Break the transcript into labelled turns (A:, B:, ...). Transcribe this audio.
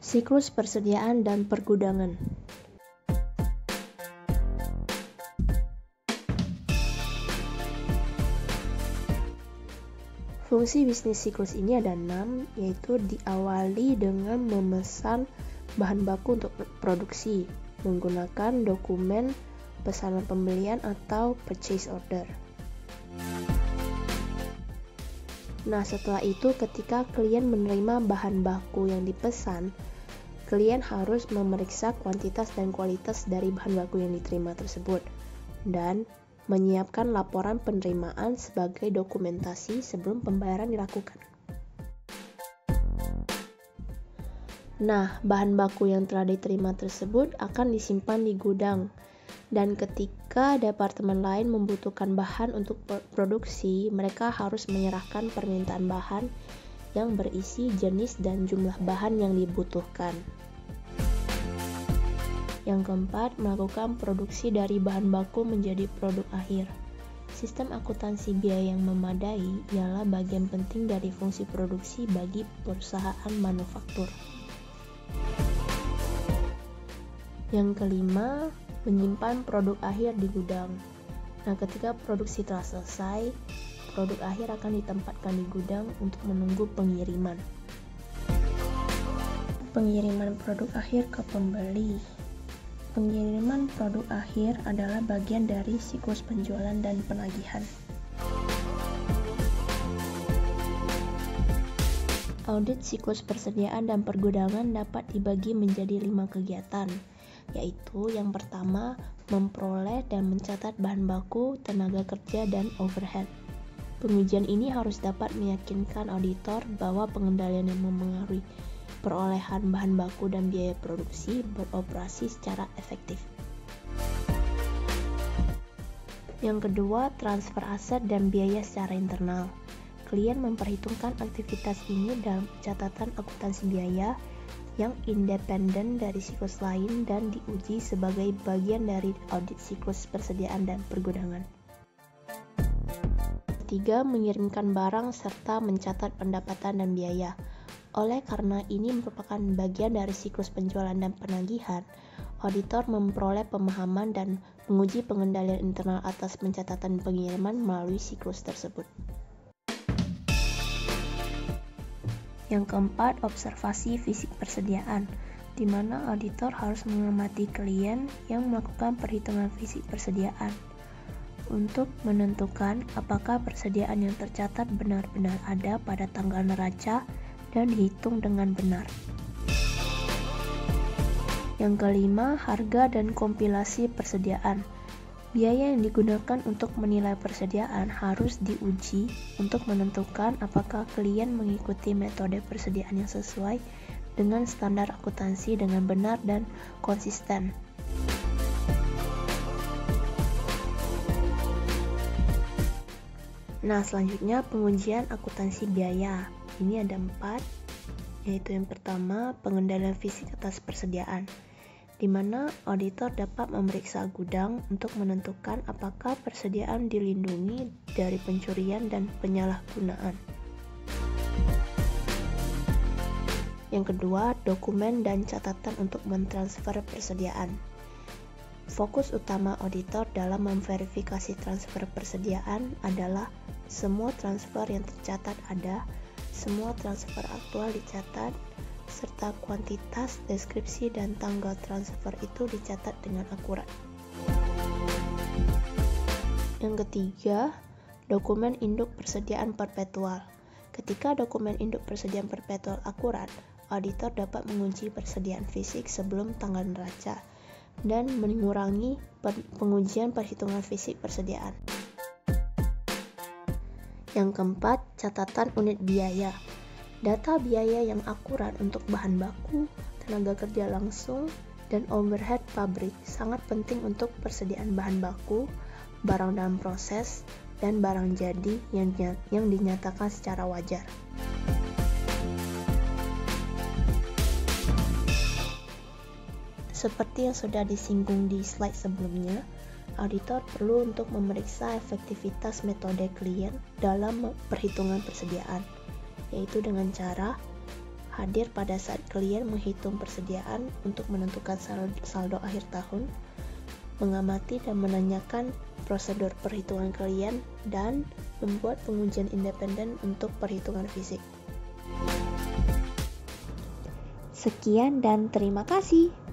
A: Siklus persediaan dan pergudangan. Fungsi bisnis siklus ini ada 6, yaitu diawali dengan memesan bahan baku untuk produksi, menggunakan dokumen pesanan pembelian atau purchase order. Nah, setelah itu ketika klien menerima bahan baku yang dipesan, klien harus memeriksa kuantitas dan kualitas dari bahan baku yang diterima tersebut dan menyiapkan laporan penerimaan sebagai dokumentasi sebelum pembayaran dilakukan. Nah, bahan baku yang telah diterima tersebut akan disimpan di gudang, dan ketika departemen lain membutuhkan bahan untuk produksi, mereka harus menyerahkan permintaan bahan yang berisi jenis dan jumlah bahan yang dibutuhkan. Yang keempat, melakukan produksi dari bahan baku menjadi produk akhir. Sistem akuntansi biaya yang memadai ialah bagian penting dari fungsi produksi bagi perusahaan manufaktur. Yang kelima, menyimpan produk akhir di gudang. Nah, ketika produksi telah selesai, produk akhir akan ditempatkan di gudang untuk menunggu pengiriman. Pengiriman produk akhir ke pembeli. Pengiriman produk akhir adalah bagian dari siklus penjualan dan penagihan. Audit siklus persediaan dan pergudangan dapat dibagi menjadi 5 kegiatan, yaitu yang pertama, memperoleh dan mencatat bahan baku, tenaga kerja, dan overhead. Pengujian ini harus dapat meyakinkan auditor bahwa pengendalian yang memengaruhi perolehan bahan baku dan biaya produksi beroperasi secara efektif. Yang kedua, transfer aset dan biaya secara internal. Klien memperhitungkan aktivitas ini dalam catatan akuntansi biaya yang independen dari siklus lain dan diuji sebagai bagian dari audit siklus persediaan dan pergudangan. Ketiga, mengirimkan barang serta mencatat pendapatan dan biaya. Oleh karena ini merupakan bagian dari siklus penjualan dan penagihan, auditor memperoleh pemahaman dan menguji pengendalian internal atas pencatatan pengiriman melalui siklus tersebut. Yang keempat, observasi fisik persediaan, di mana auditor harus mengamati klien yang melakukan perhitungan fisik persediaan untuk menentukan apakah persediaan yang tercatat benar-benar ada pada tanggal neraca dan dihitung dengan benar. Yang kelima, harga dan kompilasi persediaan. Biaya yang digunakan untuk menilai persediaan harus diuji untuk menentukan apakah klien mengikuti metode persediaan yang sesuai dengan standar akuntansi dengan benar dan konsisten. Nah, selanjutnya pengujian akuntansi biaya. Ini ada 4, yaitu yang pertama, pengendalian fisik atas persediaan, di mana auditor dapat memeriksa gudang untuk menentukan apakah persediaan dilindungi dari pencurian dan penyalahgunaan. Yang kedua, dokumen dan catatan untuk mentransfer persediaan. Fokus utama auditor dalam memverifikasi transfer persediaan adalah semua transfer yang tercatat ada, semua transfer aktual dicatat, serta kuantitas, deskripsi, dan tanggal transfer itu dicatat dengan akurat. Yang ketiga, dokumen induk persediaan perpetual. Ketika dokumen induk persediaan perpetual akurat, auditor dapat menguji persediaan fisik sebelum tanggal neraca dan mengurangi pengujian perhitungan fisik persediaan. Yang keempat, catatan unit biaya. Data biaya yang akurat untuk bahan baku, tenaga kerja langsung, dan overhead pabrik sangat penting untuk persediaan bahan baku, barang dalam proses, dan barang jadi yang dinyatakan secara wajar. Seperti yang sudah disinggung di slide sebelumnya, auditor perlu untuk memeriksa efektivitas metode klien dalam perhitungan persediaan, yaitu dengan cara hadir pada saat kalian menghitung persediaan untuk menentukan saldo akhir tahun, mengamati dan menanyakan prosedur perhitungan kalian, dan membuat pengujian independen untuk perhitungan fisik.
B: Sekian dan terima kasih.